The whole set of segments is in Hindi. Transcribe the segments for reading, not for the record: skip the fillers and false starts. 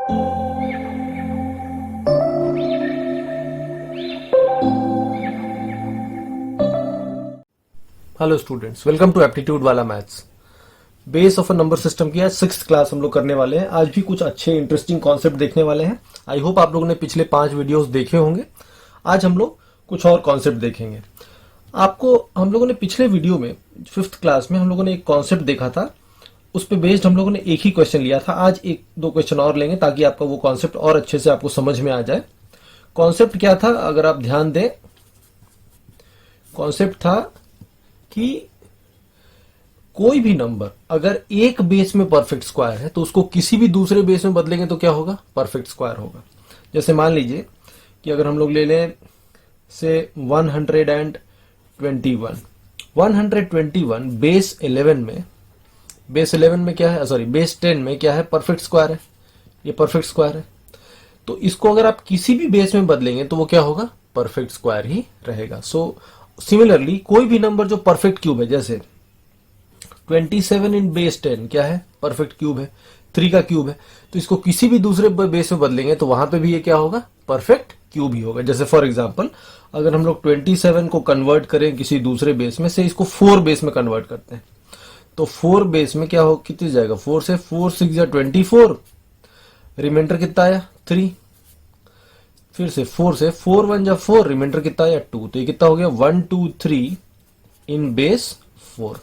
Hello students, welcome to aptitude वाला maths. Base of a number system की आज 6th क्लास हम लोग करने वाले हैं। आज भी कुछ अच्छे इंटरेस्टिंग कॉन्सेप्ट देखने वाले हैं। आई होप आप लोगों ने पिछले 5 वीडियोस देखे होंगे। आज हम लोग कुछ और कॉन्सेप्ट देखेंगे। आपको हम लोगों ने पिछले वीडियो में 5th क्लास में हम लोगों ने एक कॉन्सेप्ट देखा था, उस पर बेस्ड हम लोगों ने एक ही क्वेश्चन लिया था। आज 1-2 क्वेश्चन और लेंगे ताकि आपका वो कॉन्सेप्ट और अच्छे से आपको समझ में आ जाए। कॉन्सेप्ट क्या था, अगर आप ध्यान दें, कॉन्सेप्ट था कि कोई भी नंबर अगर एक बेस में परफेक्ट स्क्वायर है तो उसको किसी भी दूसरे बेस में बदलेंगे तो क्या होगा, परफेक्ट स्क्वायर होगा। जैसे मान लीजिए कि अगर हम लोग ले लें से 121 बेस 11 में क्या है, सॉरी बेस 10 में क्या है, परफेक्ट स्क्वायर है। ये परफेक्ट स्क्वायर है, तो इसको अगर आप किसी भी बेस में बदलेंगे तो वो क्या होगा, परफेक्ट स्क्वायर ही रहेगा। सो सिमिलरली कोई भी नंबर जो परफेक्ट क्यूब है, जैसे 27 इन बेस 10 क्या है, परफेक्ट क्यूब है, 3 का क्यूब है, तो इसको किसी भी दूसरे बेस में बदलेंगे तो वहां पे भी ये क्या होगा, परफेक्ट क्यूब ही होगा। जैसे फॉर एग्जांपल अगर हम लोग 27 को कन्वर्ट करें किसी दूसरे बेस में, से इसको 4 बेस में कन्वर्ट करते हैं तो 4 बेस में क्या हो, कितनी जाएगा, 4 से 4 6 या 24, रिमाइंडर कितना आया 3, फिर से 4 से 4 1 जा 4, रिमाइंडर कितना आया 2, तो ये कितना हो गया 1 2 3 इन बेस 4।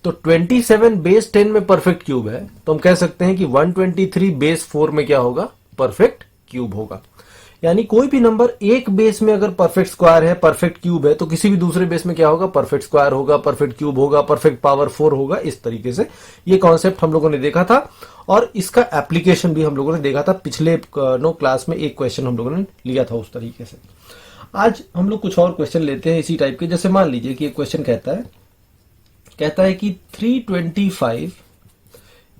तो 27 बेस 10 में परफेक्ट क्यूब है, तो हम कह सकते हैं कि 123 बेस 4 में क्या होगा, परफेक्ट क्यूब होगा। यानी कोई भी नंबर एक बेस में अगर परफेक्ट स्क्वायर है, परफेक्ट क्यूब है, तो किसी भी दूसरे बेस में क्या होगा, परफेक्ट स्क्वायर होगा, परफेक्ट क्यूब होगा, परफेक्ट पावर 4 होगा। इस तरीके से ये कॉन्सेप्ट हम लोगों ने देखा था और इसका एप्लीकेशन भी हम लोगों ने देखा था। पिछले क्लास में एक क्वेश्चन हम लोगों ने लिया था उस तरीके से। आज हम लोग कुछ और क्वेश्चन लेते हैं इसी टाइप के। जैसे मान लीजिए कि एक क्वेश्चन कहता है कि 325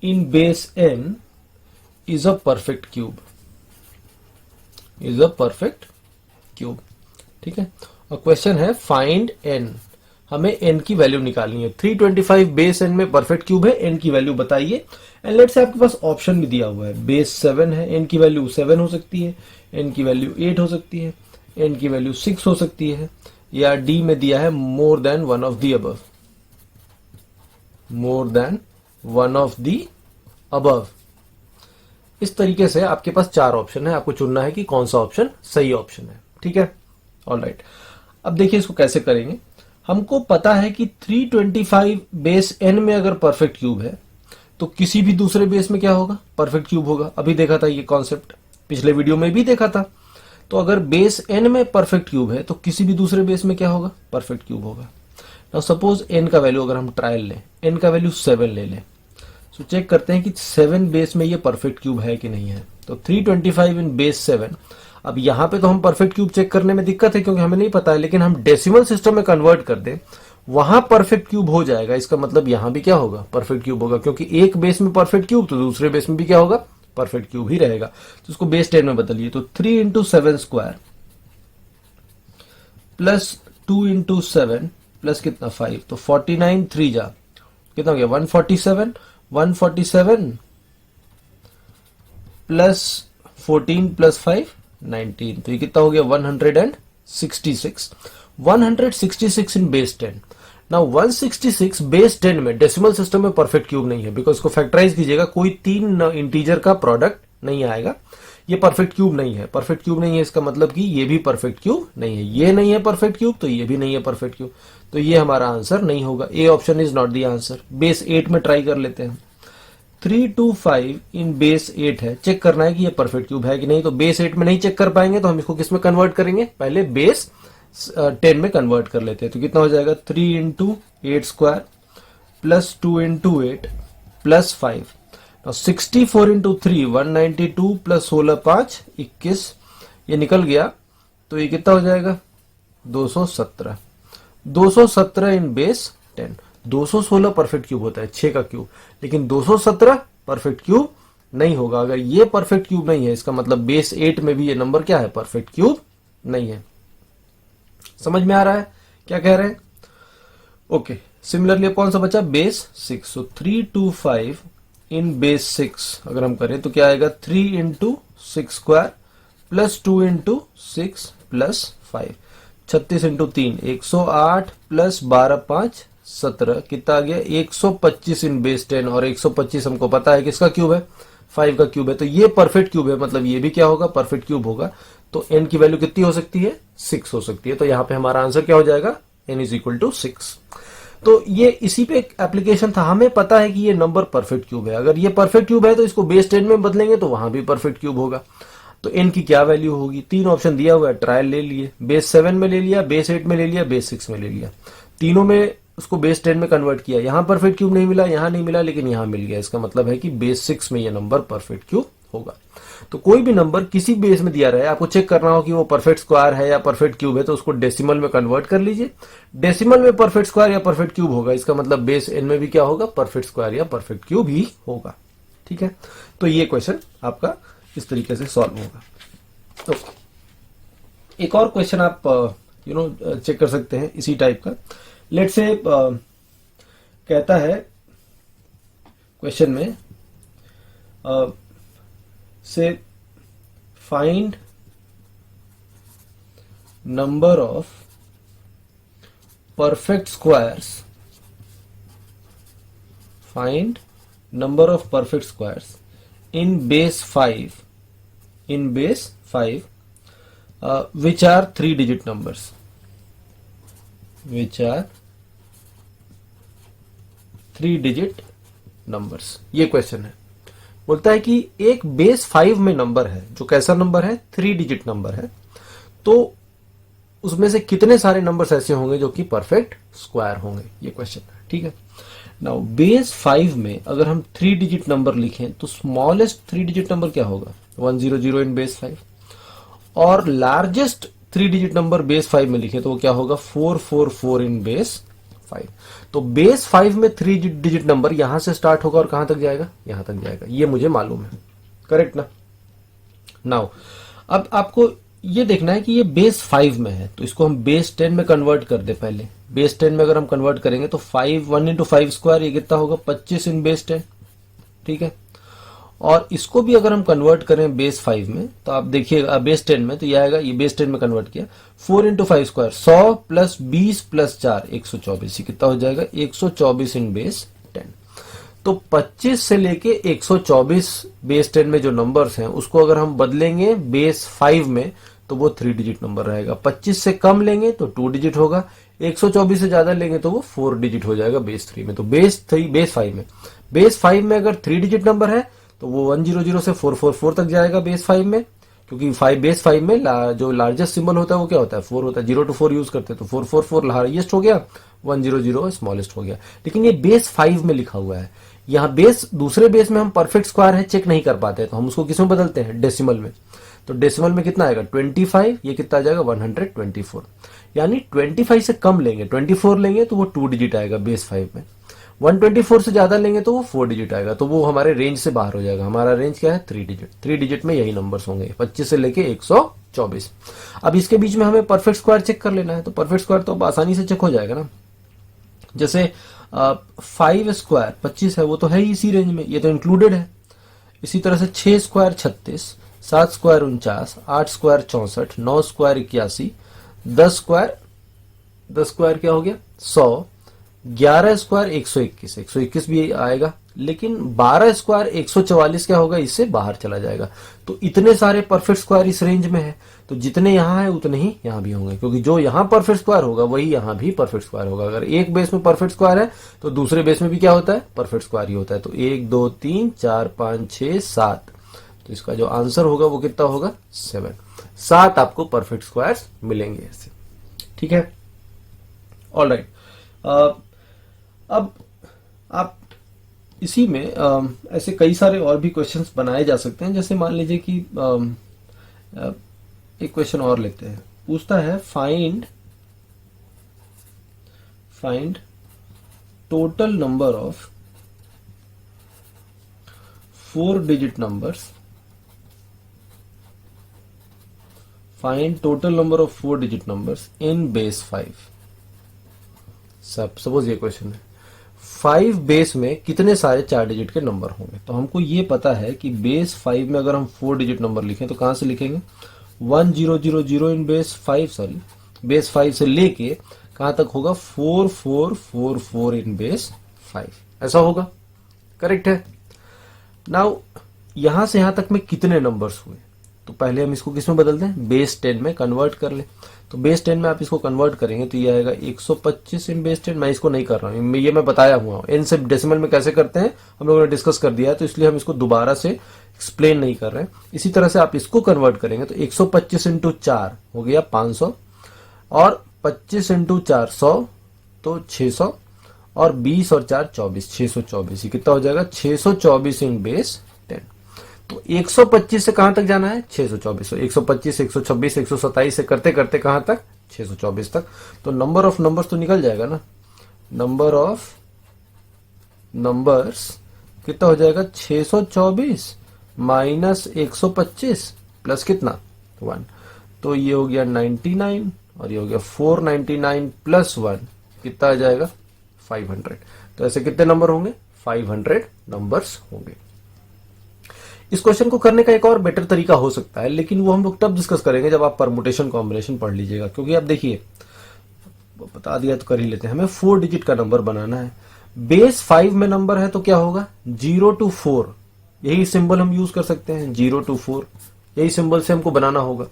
in base n is a perfect cube, ठीक है। और क्वेश्चन है फाइंड n, हमें n की वैल्यू निकालनी है। 325 बेस n में परफेक्ट क्यूब है, n की वैल्यू बताइए। एंड लेट्स से आपके पास ऑप्शन भी दिया हुआ है, बेस 7 है, n की वैल्यू 7 हो सकती है, n की वैल्यू 8 हो सकती है, n की वैल्यू 6 हो सकती है, या d में दिया है more than one of the above. इस तरीके से आपके पास 4 ऑप्शन है, आपको चुनना है कि कौन सा ऑप्शन सही ऑप्शन है, ठीक है। ऑलराइट, अब देखिए इसको कैसे करेंगे। हमको पता है कि 325 बेस n में अगर परफेक्ट क्यूब है तो किसी भी दूसरे बेस में क्या होगा, परफेक्ट क्यूब होगा। अभी देखा था ये कॉन्सेप्ट, पिछले वीडियो में भी देखा था। तो अगर बेस n में परफेक्ट क्यूब है तो किसी भी दूसरे बेस में क्या होगा, परफेक्ट क्यूब होगा। नाउ सपोज n का वैल्यू अगर हम ट्रायल लें, n का वैल्यू 7 ले लें, तो चेक करते हैं कि 7 बेस में ये परफेक्ट क्यूब है कि नहीं है। तो 325 इन बेस 7, अब यहां पे तो हम परफेक्ट क्यूब चेक करने में दिक्कत है क्योंकि हमें नहीं पता है, लेकिन हम डेसिमल सिस्टम में कन्वर्ट कर दें, वहां परफेक्ट क्यूब हो जाएगा। इसका मतलब यहां भी क्या होगा, परफेक्ट क्यूब होगा, क्योंकि एक बेस में परफेक्ट क्यूब तो दूसरे बेस में भी क्या होगा, परफेक्ट क्यूब ही रहेगा। तो उसको बेस 10 में बदलिए, तो 3 into 7 square plus 2 into 7 plus कितना 5, तो 49 3 जा कितना हो गया 147 प्लस 14 प्लस 5 19, तो ये कितना हो गया 166 इन बेस 10। नाउ 166 बेस 10 में डेसिमल सिस्टम में परफेक्ट क्यूब नहीं है, बिकॉज इसको फैक्टराइज कीजिएगा, कोई 3 इंटीजर का प्रोडक्ट नहीं आएगा। ये परफेक्ट क्यूब नहीं है, परफेक्ट क्यूब नहीं है, इसका मतलब कि ये भी परफेक्ट क्यूब नहीं है, ये नहीं है परफेक्ट क्यूब तो ये भी नहीं है परफेक्ट क्यूब, तो ये हमारा आंसर नहीं होगा। A option is not the answer. Base 8 में ट्राई कर लेते हैं। 325 इन बेस 8 है, चेक करना है कि ये परफेक्ट क्यूब है कि नहीं। तो बेस 8 में नहीं चेक कर पाएंगे तो हम इसको किस में कन्वर्ट करेंगे, पहले बेस 10 में कन्वर्ट कर लेते हैं। तो कितना हो जाएगा 3 into 8 square plus 2 into 8 plus 5, 64 into 3 192 plus 16 5 21, ये निकल गया, तो ये कितना हो जाएगा 217 इन बेस 10। 216 परफेक्ट क्यूब होता है, 6 का क्यूब, लेकिन 217 परफेक्ट क्यूब नहीं होगा। अगर ये परफेक्ट क्यूब नहीं है, इसका मतलब बेस 8 में भी ये नंबर क्या है, परफेक्ट क्यूब नहीं है। समझ में आ रहा है क्या कह रहे हैं? ओके, सिमिलरली कौन सा बचा, बेस 6। सो 325 इन बेस 6 अगर हम करें तो क्या आएगा 3 into 6 square plus 2 into 6 plus 5, 36 into 3 108 plus 12 5 17, कितना आ गया 125 इन बेस 10, और 125 हमको पता है किसका क्यूब है, 5 का क्यूब है, तो ये परफेक्ट क्यूब है, मतलब ये भी क्या होगा, परफेक्ट क्यूब होगा। तो n की वैल्यू कितनी हो सकती है, 6 हो सकती है। तो यहां पे हमारा आंसर क्या हो जाएगा, n इज इक्वल टू 6। तो ये इसी पे एक एप्लीकेशन था, हमें पता है कि ये नंबर परफेक्ट क्यूब है, अगर ये परफेक्ट क्यूब है तो इसको बेस 10 में बदलेंगे तो वहां भी परफेक्ट क्यूब होगा। तो n की क्या वैल्यू होगी, 3 ऑप्शन दिया हुआ है, ट्रायल ले लिए, बेस 7 में ले लिया, बेस 8 में ले लिया, बेस 6 में ले लिया, तीनों में उसको बेस 10 में कन्वर्ट किया, यहां परफेक्ट क्यूब नहीं मिला, यहां नहीं मिला, लेकिन यहां मिल गया, इसका मतलब है कि बेस 6 में ये नंबर परफेक्ट क्यूब होगा। तो कोई भी नंबर किसी बेस में दिया रहे, आपको चेक करना हो कि वो परफेक्ट स्क्वायर है या परफेक्ट क्यूब है, तो उसको डेसिमल में कन्वर्ट कर लीजिए, डेसिमल में परफेक्ट स्क्वायर या परफेक्ट क्यूब होगा, इसका मतलब बेस n में भी क्या होगा, परफेक्ट स्क्वायर या परफेक्ट क्यूब ही होगा। ठीक है, तो ये क्वेश्चन आपका इस तरीके से सॉल्व होगा। तो एक और क्वेश्चन आप चेक कर सकते हैं इसी टाइप का। लेट से कहता है क्वेश्चन में से find number of perfect squares, find number of perfect squares in base 5, in base 5 which are 3 digit numbers, which are 3 digit numbers। ये क्वेश्चन है, बोलता है कि एक बेस 5 में नंबर है जो कैसा नंबर है, 3 डिजिट नंबर है, तो उसमें से कितने सारे नंबर्स ऐसे होंगे जो कि परफेक्ट स्क्वायर होंगे, ये क्वेश्चन है। ठीक है, नाउ बेस 5 में अगर हम 3 डिजिट नंबर लिखें तो स्मॉलेस्ट 3 डिजिट नंबर क्या होगा, 100 इन बेस 5, और लार्जेस्ट 3 डिजिट नंबर बेस 5 में लिखे तो वो क्या होगा, 444 इन बेस 5। तो बेस 5 में 3 डिजिट नंबर यहां से स्टार्ट होगा और कहां तक जाएगा, यहां तक जाएगा, ये मुझे मालूम है, करेक्ट ना। नाउ अब आपको ये देखना है कि ये बेस 5 में है, तो इसको हम बेस 10 में कन्वर्ट कर दे पहले। बेस 10 में अगर हम कन्वर्ट करेंगे तो 1 इंटू 5 स्क्वायर, ये कितना होगा, 25 इन बेस 10। ठीक है, और इसको भी अगर हम कन्वर्ट करें बेस 5 में तो आप देखिएगा बेस 10 में, तो ये आएगा, ये बेस 10 में कन्वर्ट किया, 4 इंटू 5 स्क्वायर 100 प्लस 20 प्लस 4 124, ये कितना हो जाएगा, 124 इन बेस 10। तो 25 से लेके 124 बेस 10 में जो नंबर्स हैं उसको अगर हम बदलेंगे बेस 5 में तो वो 3 डिजिट नंबर रहेगा, 25 से कम लेंगे तो 2 डिजिट होगा, 124 से ज्यादा लेंगे तो वो 4 डिजिट हो जाएगा बेस 3 में। तो बेस 5 में, बेस 5 में अगर 3 डिजिट नंबर है तो वो 100 से 444 तक जाएगा बेस 5 में, क्योंकि बेस 5 में जो लार्जेस्ट सिंबल होता है वो क्या होता है, 4 होता है, 0 to 4 यूज करते हैं, तो 444 हाईएस्ट हो गया, 100 स्मॉलेस्ट हो गया। लेकिन ये बेस 5 में लिखा हुआ है, यहाँ बेस दूसरे बेस में हम परफेक्ट स्क्वायर है चेक नहीं कर पाते, तो हम उसको किसमें बदलते हैं, डेसिमल में। तो डेसिमल में कितना आएगा 25, ये कितना आ जाएगा 124, यानी 25 से कम लेंगे, 24 लेंगे तो वो 2 डिजिट आएगा बेस 5 में, 124 से ज्यादा लेंगे तो वो 4 डिजिट आएगा, तो वो हमारे रेंज से बाहर हो जाएगा। हमारा रेंज क्या है, 3 डिजिट, 3 डिजिट में यही नंबर्स होंगे 25 से लेके 124। अब इसके बीच में हमें परफेक्ट स्क्वायर चेक कर लेना है, तो परफेक्ट स्क्वायर तो अब आसानी से चेक हो जाएगा ना। जैसे 5 स्क्वायर 25 है, वो तो है ही इसी रेंज में, ये तो इंक्लूडेड है। इसी तरह से 6 square 36, 7 square 49, 8 square 64, 9 square 81, 10 square क्या हो गया 100, 11 स्क्वायर 121, 121 भी आएगा, लेकिन 12 स्क्वायर 144 क्या होगा, इससे बाहर चला जाएगा। तो इतने सारे परफेक्ट स्क्वायर इस रेंज में है, तो जितने यहां है उतने ही यहां भी होंगे, क्योंकि जो यहां परफेक्ट स्क्वायर होगा वही यहां भी परफेक्ट स्क्वायर होगा। अगर एक बेस में परफेक्ट स्क्वायर है तो दूसरे बेस में भी क्या होता है, परफेक्ट स्क्वायर ही होता है। तो 1 2 3 4 5 6 7, तो इसका जो आंसर होगा वो कितना होगा 7 आपको परफेक्ट स्क्वायर मिलेंगे ऐसे। ठीक है, ऑल राइट। अब आप इसी में ऐसे कई सारे और भी क्वेश्चंस बनाए जा सकते हैं। जैसे मान लीजिए कि एक क्वेश्चन और लेते हैं, पूछता है find total number of 4 digit numbers, find total number of 4 digit numbers in base 5। Suppose ये क्वेश्चन है, 5 बेस में कितने सारे 4 डिजिट के नंबर होंगे। तो हमको ये पता है कि बेस 5 में अगर हम 4 डिजिट नंबर लिखें तो कहां से लिखेंगे, 1000 इन बेस 5, सॉरी बेस 5 से लेके कहां तक होगा, 4444 इन बेस 5, ऐसा होगा, करेक्ट है। नाउ यहां से यहां तक में कितने नंबर्स हुए, तो पहले हम इसको किस में बदलते हैं, बेस 10 में कन्वर्ट कर ले। तो बेस 10 में आप इसको कन्वर्ट करेंगे तो ये आएगा 125 इन बेस 10। मैं इसको नहीं कर रहा हूँ, ये मैं बताया हुआ हूँ, एन से डेसिमल में कैसे करते हैं हम लोगों ने डिस्कस कर दिया है, तो इसलिए हम इसको दोबारा से एक्सप्लेन नहीं कर रहे हैं। इसी तरह से आप इसको कन्वर्ट करेंगे तो 125 इंटू 4 हो गया 500, और 25 इंटू 4 100, तो 600, और 20 और 4 24, 624, कितना हो जाएगा, 624 इन बेस 10। तो 125 से कहां तक जाना है, 624, 125, 126, 127 से करते करते कहां तक, 624 तक। तो नंबर ऑफ नंबर्स तो निकल जाएगा ना, नंबर ऑफ नंबर्स कितना हो जाएगा, 624 माइनस 125 प्लस कितना 1, तो ये हो गया 99, और ये हो गया 499 प्लस 1, कितना आ जाएगा 500। तो ऐसे कितने नंबर होंगे, 500 नंबर्स होंगे। इस क्वेश्चन को करने का एक और बेटर तरीका हो सकता है, लेकिन वो हम लोग तब डिस्कस करेंगे जब आप परमुटेशन कॉम्बिनेशन पढ़ लीजिएगा। क्योंकि आप देखिए, बता दिया तो कर ही लेते हैं, हमें 4 डिजिट का नंबर बनाना है। बेस 5 में नंबर है तो क्या होगा, 0 to 4, यही सिंबल हम यूज कर सकते हैं, 0 to 4, यही सिंबल से हमको बनाना होगा।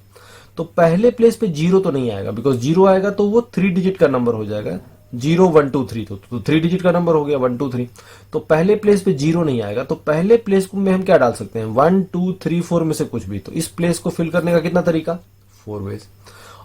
तो पहले प्लेस पे 0 तो नहीं आएगा, बिकॉज 0 आएगा तो वो 3 डिजिट का नंबर हो जाएगा, 0 1 2 3, तो 3 डिजिट का नंबर हो गया 1 2 3। तो पहले प्लेस पे 0 नहीं आएगा, तो पहले प्लेस में हम क्या डाल सकते हैं, 1 2 3 4 में से कुछ भी। तो इस प्लेस को फिल करने का कितना तरीका, 4 वेज,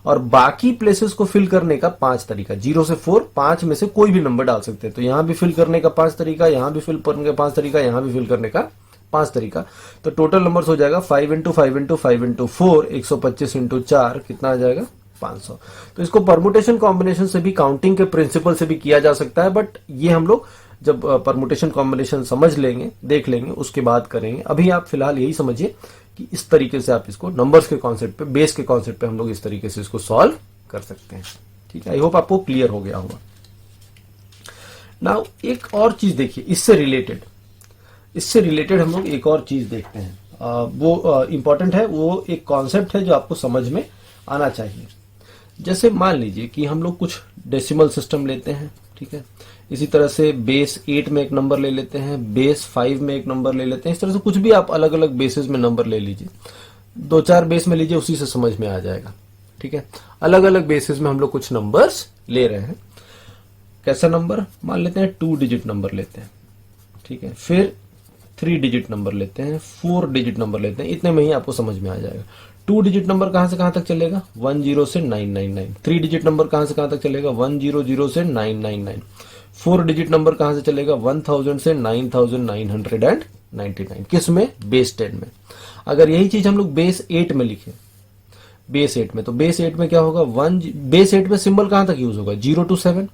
और बाकी प्लेसेस को फिल करने का 5 तरीका, 0 से 4, 5 में से कोई भी नंबर डाल सकते हैं। तो यहां भी फिल करने का 5 तरीका, यहां भी फिल करने का 5 तरीका, यहां भी फिल करने का 5 तरीका। तो टोटल नंबर्स हो जाएगा 5 इंटू 5 इंटू 5 इंटू 4, 125 इंटू 4, कितना आ जाएगा 500। तो इसको परमुटेशन कॉम्बिनेशन से भी, काउंटिंग के प्रिंसिपल से भी किया जा सकता है, बट ये हम लोग जब परमुटेशन कॉम्बिनेशन समझ लेंगे, देख लेंगे, उसके बाद करेंगे। अभी आप फिलहाल यही समझिए कि इस तरीके से आप इसको नंबर्स के कॉन्सेप्ट पे, बेस के कॉन्सेप्ट पे हम लोग इस तरीके से इसको सॉल्व कर सकते हैं। ठीक है, आई होप आपको क्लियर हो गया होगा। नाउ एक और चीज देखिए, इससे रिलेटेड हम लोग एक और चीज देखते हैं, वो इंपॉर्टेंट है, वो एक कॉन्सेप्ट है जो आपको समझ में आना चाहिए। जैसे मान लीजिए कि हम लोग कुछ डेसिमल सिस्टम लेते हैं, ठीक है, इसी तरह से बेस 8 में एक नंबर ले लेते हैं, बेस 5 में एक नंबर ले लेते हैं, इस तरह से कुछ भी आप अलग अलग बेसिस में नंबर ले लीजिए, 2-4 बेस में लीजिए, उसी से समझ में आ जाएगा। ठीक है, अलग अलग बेसिस में हम लोग कुछ नंबर्स ले रहे हैं। कैसा नंबर, मान लेते हैं 2 डिजिट नंबर लेते हैं, ठीक है, फिर 3 डिजिट नंबर लेते हैं, 4 डिजिट नंबर लेते हैं, इतने में ही आपको समझ में आ जाएगा। 2 डिजिट नंबर कहां से कहां तक चलेगा, 10 से 999। 3 डिजिट नंबर कहां से कहां तक चलेगा, 100 से 999। 4 डिजिट नंबर कहां से चलेगा, 1000 से 9999। किस में, बेस 10 में। अगर यही चीज हम लोग बेस 8 में लिखे, बेस 8 में, तो बेस 8 में क्या होगा, बेस 8 में सिंबल कहां तक यूज होगा, 0 to 7,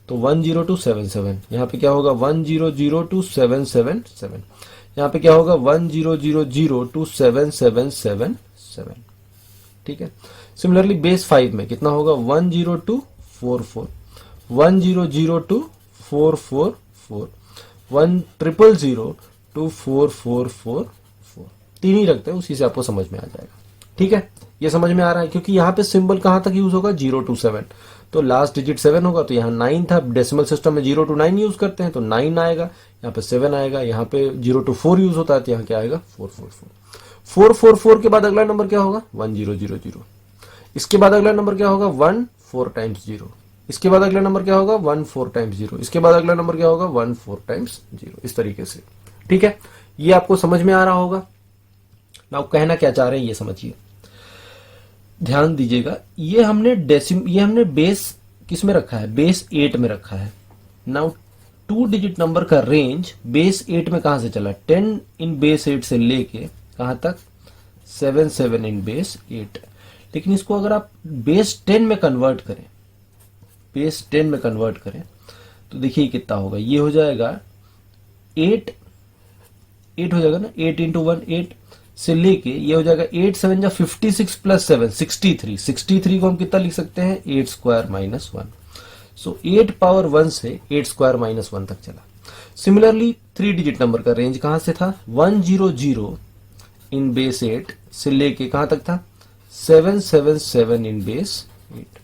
तो 10 to 77। यहाँ पे क्या होगा, 100 to 777। यहाँ पे क्या होगा, 1000 to 7777। ठीक है, सिमिलरली बेस 5 में कितना होगा, 10 to 44, 100 to 444, 1000 to 4444। 3 ही रखते हैं, उसी से आपको समझ में आ जाएगा। ठीक है, ये समझ में आ रहा है, क्योंकि यहाँ पे सिंबल कहां तक यूज होगा, 0 to 7, तो लास्ट डिजिट 7 होगा, तो यहाँ 9 था। डेसिमल सिस्टम में 0 to 9 यूज करते हैं, तो 9 आएगा, यहाँ पे 7 आएगा। यहाँ पे 0 to 4 यूज होता है, तो यहाँ क्या आएगा, 444। 444 के बाद अगला नंबर क्या होगा, 1000। इसके बाद अगला नंबर क्या होगा, 1 4 टाइम्स 0। इसके बाद अगला नंबर क्या होगा, 1 4 टाइम्स 0। इसके बाद अगला नंबर क्या होगा, 1 4 टाइम्स 0। इस तरीके से। ठीक है, ये आपको समझ में आ रहा होगा। नाउ कहना क्या चाह रहे हैं ये समझिए, ध्यान दीजिएगा। ये हमने बेस किस में रखा है, बेस 8 में रखा है। नाउ 2 डिजिट नंबर का रेंज बेस 8 में कहां से चला, 10 इन बेस 8 से लेके कहां तक, 77 इन बेस 8। लेकिन इसको अगर आप बेस 10 में कन्वर्ट करें, बेस 10 में कन्वर्ट करें, तो देखिए कितना होगा। ये हो जाएगा 8 हो जाएगा ना, 8 इंटू 1 8 से लेके ये हो जाएगा 8 7 जा 56 प्लस 7 63। 63 को हम कितना लिख सकते हैं, 8 स्क्वायर माइनस 1। सो 8 पावर 1 से 8 स्क्वायर माइनस 1 तक चला। सिमिलरली 3 डिजिट नंबर का रेंज कहां से था, 100 इन बेस 8 से लेके कहां तक था, 777 इन बेस 8।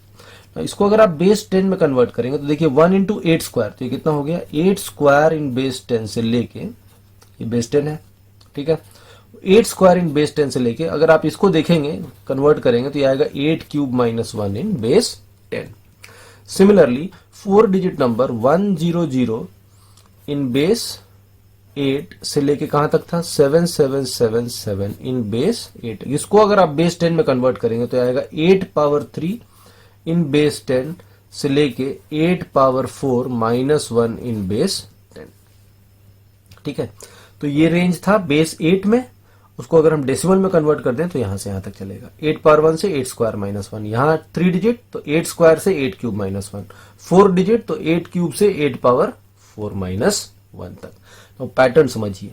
इसको अगर आप बेस 10 में कन्वर्ट करेंगे तो देखिए 1 इंटू 8 स्क्वायर, तो ये कितना हो गया, 8 स्क्वायर इन बेस 10 से लेके, ये बेस 10 है, ठीक है, 8 स्क्वायर इन बेस 10 से लेके अगर आप इसको देखेंगे कन्वर्ट करेंगे तो ये आएगा 8 cube minus 1 in base 10। Similarly 4 digit number 100 in base 8 से लेके कहां तक था, 7777 इन बेस 8। इसको अगर आप बेस 10 में कन्वर्ट करेंगे तो आएगा 8 पावर 3 इन बेस 10 से लेके 8 पावर 4 माइनस 1 इन बेस 10। ठीक है, तो ये रेंज था बेस 8 में, उसको अगर हम डेसिमल में कन्वर्ट कर दें तो यहां से यहां तक चलेगा, 8 पावर 1 से 8 स्क्वायर माइनस 1, यहां 3 डिजिट तो 8 स्क्वायर से 8 क्यूब माइनस 1, 4 डिजिट तो 8 क्यूब से 8 पावर 4 माइनस 1 तक। तो पैटर्न समझिए,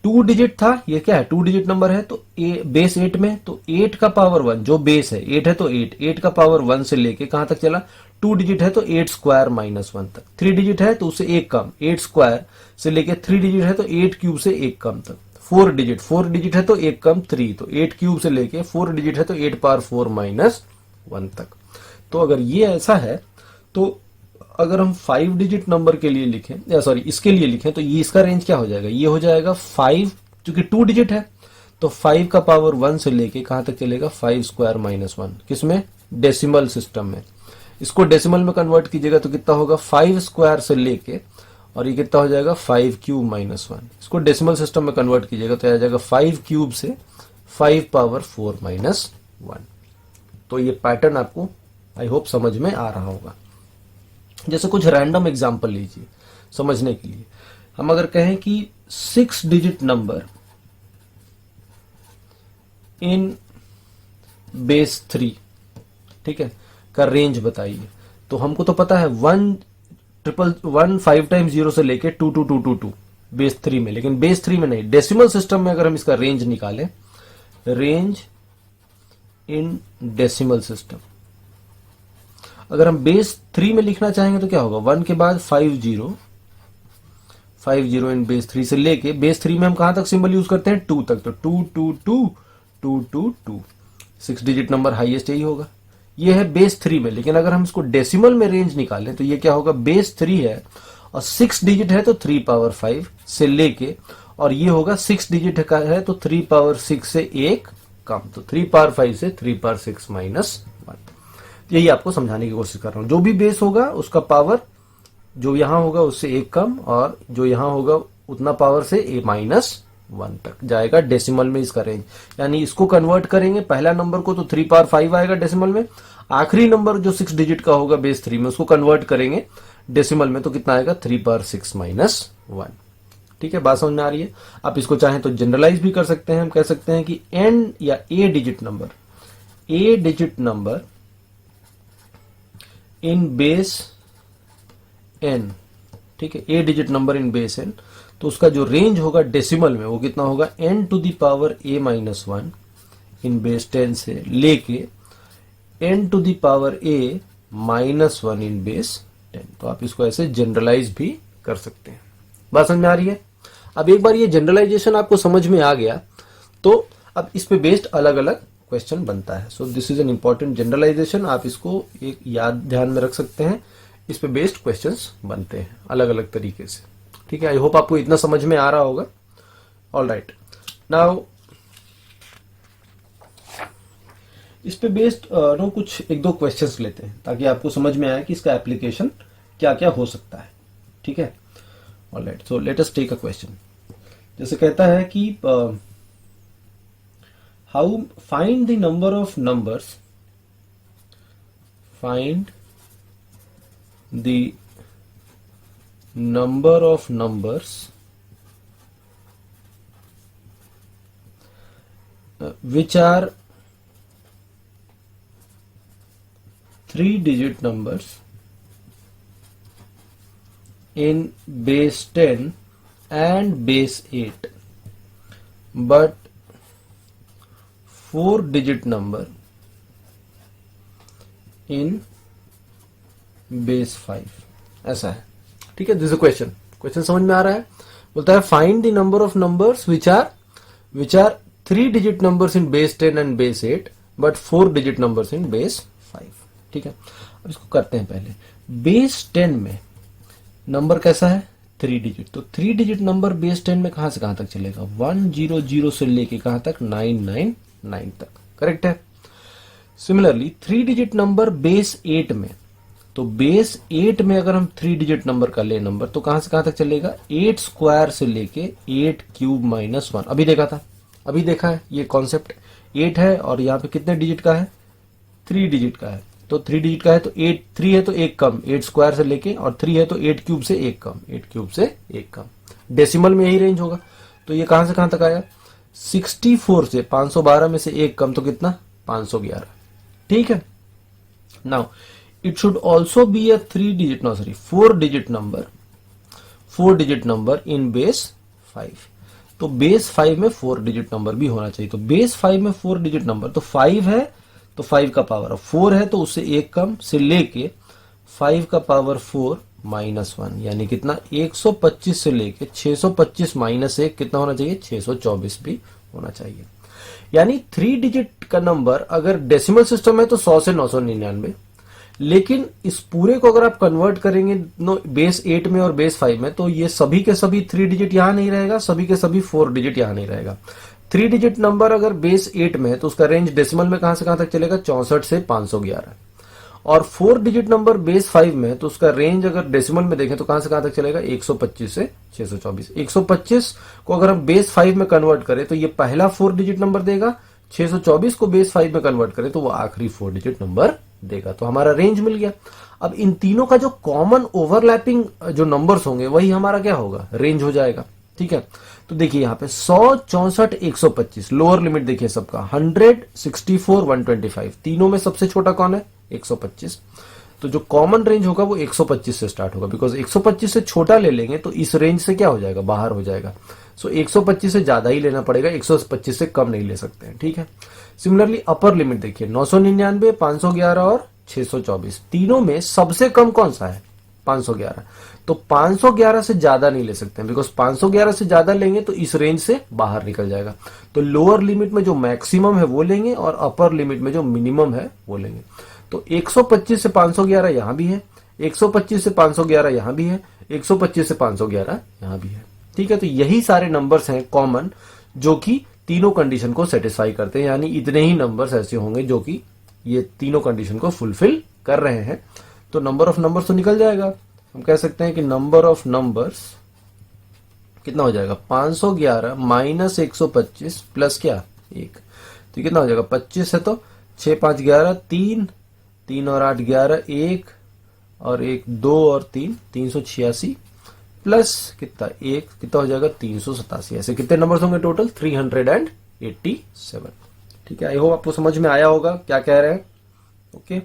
2 डिजिट था, ये क्या है, 2 डिजिट नंबर है, तो बेस 8 में, तो 8 का पावर 1 जो बेस है 8 है तो 8 का पावर 1 से लेके कहां तक चला, 2 डिजिट है तो 8 स्क्वायर माइनस 1 तक, 3 डिजिट है तो उससे एक कम, 8 स्क्वायर से लेके 3 डिजिट है तो 8 क्यूब से एक कम तक, 4 डिजिट है तो एक कम 3, तो 8 क्यूब से लेके 4 डिजिट है तो 8 पावर 4 माइनस 1 तक। तो अगर ये ऐसा है तो अगर हम 5 डिजिट नंबर के लिए लिखें, या सॉरी इसके लिए लिखें, तो ये इसका रेंज क्या हो जाएगा, ये हो जाएगा 5, क्योंकि 2 डिजिट है तो 5 का पावर 1 से लेके कहां तक चलेगा, 5 स्क्वायर माइनस 1, किसमें, डेसिमल सिस्टम में। इसको डेसिमल में कन्वर्ट कीजिएगा तो कितना होगा, 5 स्क्वायर से लेके, और ये कितना हो जाएगा 5 क्यूब माइनस 1। इसको डेसिमल सिस्टम में कन्वर्ट कीजिएगा तो आ जाएगा 5 क्यूब से 5 पावर 4 माइनस 1। तो ये पैटर्न आपको आई होप समझ में आ रहा होगा। जैसे कुछ रैंडम एग्जांपल लीजिए समझने के लिए, हम अगर कहें कि 6 डिजिट नंबर इन बेस 3, ठीक है, का रेंज बताइए। तो हमको तो पता है 5 टाइम्स 0 से लेके 22222 बेस 3 में, लेकिन बेस 3 में नहीं, डेसिमल सिस्टम में अगर हम इसका रेंज निकालें, रेंज इन डेसिमल सिस्टम, अगर हम बेस 3 में लिखना चाहेंगे तो क्या होगा, 1 के बाद 50 इन बेस 3 से लेके, बेस 3 में हम कहां तक सिंबल यूज करते हैं, 2 तक, तो 222 6 डिजिट नंबर हाईएस्ट यही होगा। ये है बेस 3 में, लेकिन अगर हम इसको डेसिमल में रेंज निकालें तो ये क्या होगा, बेस 3 है और 6 डिजिट है तो 3 पावर 5 से लेके, और ये होगा 6 डिजिट का है तो 3 पावर 6 से एक कम, तो 3 पावर 5 से 3 पावर 6 माइनस 1। यही आपको समझाने की कोशिश कर रहा हूं, जो भी बेस होगा उसका पावर जो यहां होगा उससे एक कम, और जो यहां होगा उतना पावर से ए माइनस 1 तक जाएगा डेसिमल में इसका रेंज। यानी इसको कन्वर्ट करेंगे पहला नंबर को तो 3 पावर 5 आएगा डेसिमल में, आखिरी नंबर जो 6 डिजिट का होगा बेस 3 में उसको कन्वर्ट करेंगे डेसिमल में तो कितना आएगा, 3 पावर 6 माइनस 1। ठीक है, बात समझ में आ रही है। आप इसको चाहें तो जनरलाइज भी कर सकते हैं, हम कह सकते हैं कि एन या a digit number in base n, ठीक है, a digit number in base n, तो उसका जो रेंज होगा डेसिमल में वो कितना होगा, n to the power a minus 1 in base 10 से लेके n to the power a minus 1 in base 10। तो आप इसको ऐसे जनरलाइज भी कर सकते हैं। बात समझ में आ रही है। अब एक बार ये जनरलाइजेशन आपको समझ में आ गया तो अब इस पे बेस्ड अलग अलग क्वेश्चन बनता है। So this is an important generalization, आप इसको एक याद ध्यान में रख सकते हैं। इस पे बेस्ड क्वेश्चंस बनते हैं अलग अलग तरीके से। ठीक है, आई होप आपको इतना समझ में आ रहा होगा। ऑल राइट, नाउ इस पे बेस्ड कुछ एक दो क्वेश्चंस लेते हैं ताकि आपको समझ में आए कि इसका एप्लीकेशन क्या क्या हो सकता है। ठीक है, all right, so let us take a question. जैसे कहता है कि how find the number of numbers, find the number of numbers which are 3-digit numbers in base 10 and base 8 but 4-digit number in base 5। ऐसा है। ठीक है, this is a question. Question समझ में आ रहा है? बोलता है find the number of numbers which are 3 digit numbers in base 10 and base 8 but 4 digit numbers in base 5। ठीक है, अब इसको करते हैं। पहले बेस 10 में नंबर कैसा है? 3 डिजिट। तो 3 डिजिट नंबर बेस 10 में कहां से कहां तक चलेगा? 100 से लेके कहां तक? 999 तक। करेक्ट है। सिमिलरली 3 डिजिट नंबर बेस 8 में, तो बेस 8 में अगर हम 3 डिजिट नंबर का ले नंबर, तो कहां से कहां तक चलेगा? 8 स्क्वायर से लेके 8 क्यूब माइनस 1। अभी देखा था, अभी देखा है ये कॉन्सेप्ट। 8 है और यहाँ पे कितने डिजिट का है? 3 डिजिट का है। तो 3 डिजिट का है तो 8, 3 है तो 1 कम, 8 स्क्वायर से लेके, और 3 है तो 8 क्यूब से 1 कम, 8 क्यूब से 1 कम। डेसिमल में यही रेंज होगा। तो ये कहां से कहां तक आया? 64 से 512 में से 1 कम, तो कितना? 511। ठीक है। Now it should also be a 4 digit number in base 5। तो बेस 5 में 4 डिजिट नंबर भी होना चाहिए। तो बेस 5 में 4 डिजिट नंबर, तो 5 है तो 5 का पावर 4 है तो उससे 1 कम से लेके 5 का पावर 4 माइनस 1, यानी कितना? 125 से लेके 625 माइनस 1 कितना होना चाहिए? 624 भी होना चाहिए। यानी 3 डिजिट का नंबर अगर डेसिमल सिस्टम है तो 100 से 999, लेकिन इस पूरे को अगर आप कन्वर्ट करेंगे बेस 8 में और बेस 5 में, तो ये सभी के सभी 3 डिजिट यहां नहीं रहेगा, सभी के सभी 4 डिजिट यहां नहीं रहेगा। 3 डिजिट नंबर अगर बेस 8 में है तो उसका रेंज डेसिमल में कहां से कहां तक चलेगा? 64 से 511। और 4 डिजिट नंबर बेस 5 में है तो उसका रेंज अगर डेसिमल में देखें तो कहां से कहां तक चलेगा? 125 से 624। 125 को अगर हम बेस 5 में कन्वर्ट करें तो ये पहला 4 डिजिट नंबर देगा, 624 को बेस 5 में कन्वर्ट करें तो वो आखिरी 4 डिजिट नंबर देगा। तो हमारा रेंज मिल गया। अब इन तीनों का जो कॉमन ओवरलैपिंग जो नंबर्स होंगे वही हमारा क्या होगा? रेंज हो जाएगा। ठीक है, तो देखिए यहाँ पे 100, 64, 125, लोअर लिमिट देखिए सबका 100, 64, 125। तीनों में सबसे छोटा कौन है? 125। तो जो कॉमन रेंज होगा वो 125 से स्टार्ट होगा, बिकॉज 125 से छोटा ले लेंगे तो इस रेंज से क्या हो जाएगा? बाहर हो जाएगा। सो 125 से ज्यादा ही लेना पड़ेगा, 125 से कम नहीं ले सकते हैं। ठीक है। सिमिलरली अपर लिमिट देखिए 999, 511 और 624। तीनों में सबसे कम कौन सा है? 511। तो 511 से ज्यादा नहीं ले सकते हैं, बिकॉज 511 से ज्यादा लेंगे तो इस रेंज से बाहर निकल जाएगा। तो लोअर लिमिट में जो मैक्सिमम है वो लेंगे और अपर लिमिट में जो मिनिमम है वो लेंगे। तो 125 से 511 यहां भी है, 125 से 511 यहां भी है, 125 से 511 यहां भी है। ठीक है, तो यही सारे नंबर्स हैं कॉमन जो कि तीनों कंडीशन को सेटिस्फाई करते हैं, यानी इतने ही नंबर्स ऐसे होंगे जो कि ये तीनों कंडीशन को फुलफिल कर रहे हैं। तो नंबर ऑफ नंबर्स तो निकल जाएगा। हम कह सकते हैं कि नंबर ऑफ नंबर्स कितना हो जाएगा? 511 माइनस 125 प्लस क्या? 1। तो कितना हो जाएगा? 25 है तो 6, 5, 11, 3, 3 और 8, 11, 1 और 1, 2 और 3, 386 प्लस कितना? 1, कितना हो जाएगा? 387। ऐसे कितने नंबर्स होंगे टोटल? 387। ठीक है, आई होप आपको समझ में आया होगा क्या कह रहे हैं। Okay,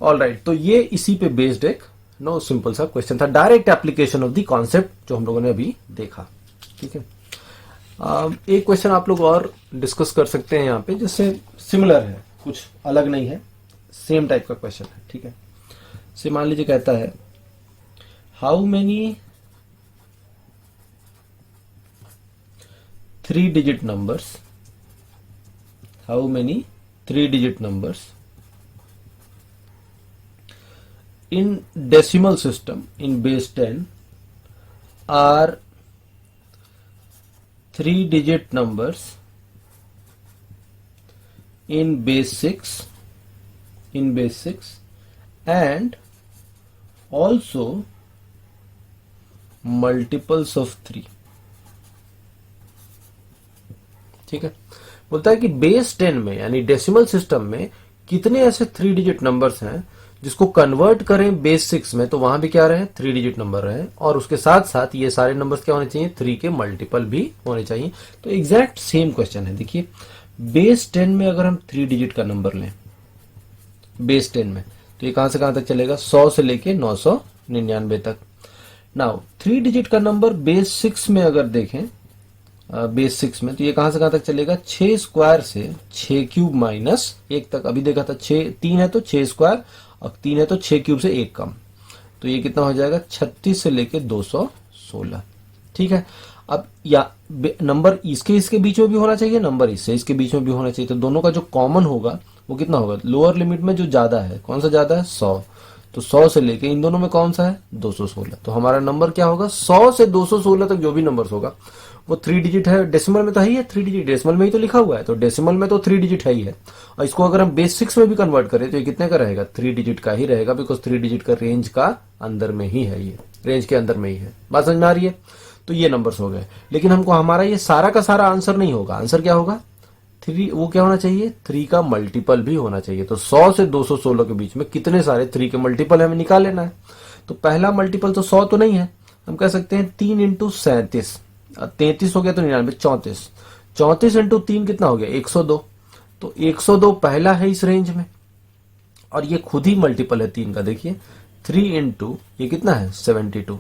all right. तो ये इसी पे बेस्ड एक सिंपल सा क्वेश्चन था, direct application of the concept जो हम लोगों ने अभी देखा। ठीक है, एक क्वेश्चन आप लोग और डिस्कस कर सकते हैं यहाँ पे, जिससे सिमिलर है, कुछ अलग नहीं है, सेम टाइप का क्वेश्चन है। ठीक है, से मान लीजिए कहता है how many 3 digit numbers, how many 3 digit numbers in decimal system in base 10 are 3 digit numbers in base 6 and also multiples of 3। ठीक है, बोलता है कि बेस 10 में यानी डेसिमल सिस्टम में कितने ऐसे 3 डिजिट नंबर्स हैं जिसको कन्वर्ट करें बेस 6 में तो वहां भी क्या रहे? 3 डिजिट नंबर रहे, और उसके साथ साथ ये सारे नंबर्स क्या होने चाहिए? 3 के मल्टीपल भी होने चाहिए। तो एग्जैक्ट सेम क्वेश्चन है। देखिए बेस 10 में अगर हम 3 डिजिट का नंबर लें बेस 10 में, तो ये कहां से कहां तक चलेगा? 100 से लेके 999 तक। नाउ 3 डिजिट का नंबर बेस 6 में अगर देखें, बेस 6 में, तो ये कहां से कहां तक चलेगा? 6 स्क्वायर से 6 क्यूब माइनस 1 तक। अभी देखा था 3 है तो 6 स्क्वायर, और 3 है तो 6 क्यूब से 1 कम, तो ये कितना हो जाएगा? 36 से लेके 200 16। ठीक है, अब या नंबर इसके इसके बीच में भी होना चाहिए, नंबर इससे इसके बीच में भी होना चाहिए। तो दोनों का जो कॉमन होगा वो कितना होगा, लोअर लिमिट में जो ज्यादा है, कौन सा ज्यादा है, 100। तो 100 से लेके इन दोनों में कौन सा है, 216। तो हमारा नंबर क्या होगा, 100 से 216 तक जो भी नंबर्स होगा वो 3 डिजिट है। डेसिमल में तो है ही है 3 डिजिट, डेसिमल में ही तो लिखा हुआ है, तो डेसिमल में तो 3 डिजिट है ही है। और इसको अगर हम बेस 6 में भी कन्वर्ट करें तो ये कितने का रहेगा, 3 डिजिट का ही रहेगा, बिकॉज 3 डिजिट का रेंज का अंदर में ही है, ये रेंज के अंदर में ही है। बात समझ में आ रही है। तो ये नंबर्स हो गए, लेकिन हमको हमारा ये सारा का सारा आंसर नहीं होगा। आंसर क्या होगा, 3, वो क्या होना चाहिए, 3 का मल्टीपल भी होना चाहिए। तो 100 से 216 के बीच में कितने सारे 3 के मल्टीपल हमें निकाल लेना है। तो पहला मल्टीपल तो 100 तो नहीं है, हम कह सकते हैं 3 इंटू 37, 33 हो गया तो 99, 34। 34 इंटू 3 कितना हो गया, 102। तो 102 पहला है इस रेंज में, और ये खुद ही मल्टीपल है 3 का। देखिए 3 इंटू ये कितना है, 72।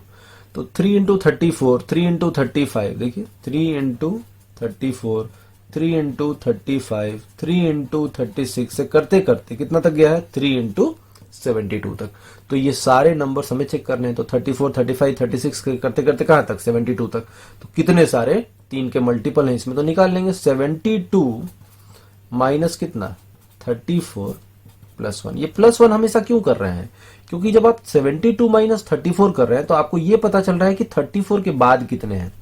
तो 3 इंटू 34, 3 इंटू 35, देखिए 3 इंटू 34, 3 इंटू 35, 3 इंटू 36 से करते करते कितना तक गया है, 3 इंटू 72 तक। तो ये सारे नंबर हमें चेक करने हैं। तो 34, 35, 36 करते करते कहां तक, 72 तक। तो कितने सारे 3 के मल्टीपल हैं इसमें, तो निकाल लेंगे। 72 माइनस कितना, 34 प्लस 1। ये प्लस 1 हमेशा क्यों कर रहे हैं, क्योंकि जब आप 72 माइनस 34 कर रहे हैं तो आपको ये पता चल रहा है कि 34 के बाद कितने हैं,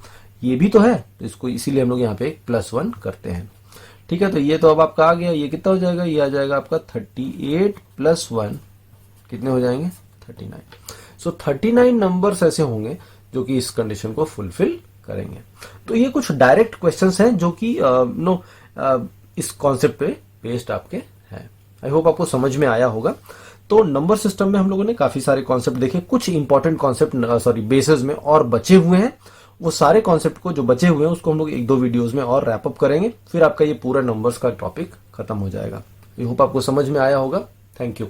ये भी तो है। तो इसको इसीलिए हम लोग यहाँ पे प्लस 1 करते हैं। ठीक है, तो ये तो अब आपका आ गया। ये कितना हो जाएगा, ये आ जाएगा आपका 38 प्लस 1, कितने हो जाएंगे, 39। सो 39 नंबर्स ऐसे होंगे जो कि इस कंडीशन को फुलफिल करेंगे। तो ये कुछ डायरेक्ट क्वेश्चंस हैं जो कि इस कॉन्सेप्ट पे बेस्ड आपके हैं। आई होप आपको समझ में आया होगा। तो नंबर सिस्टम में हम लोगों ने काफी सारे कॉन्सेप्ट देखे, कुछ इंपॉर्टेंट कॉन्सेप्ट बेसिस में और बचे हुए हैं। वो सारे कॉन्सेप्ट को जो बचे हुए हैं उसको हम लोग 1-2 वीडियोस में और रैप अप करेंगे, फिर आपका ये पूरा नंबर्स का टॉपिक खत्म हो जाएगा। आई होप आपको समझ में आया होगा। Thank you.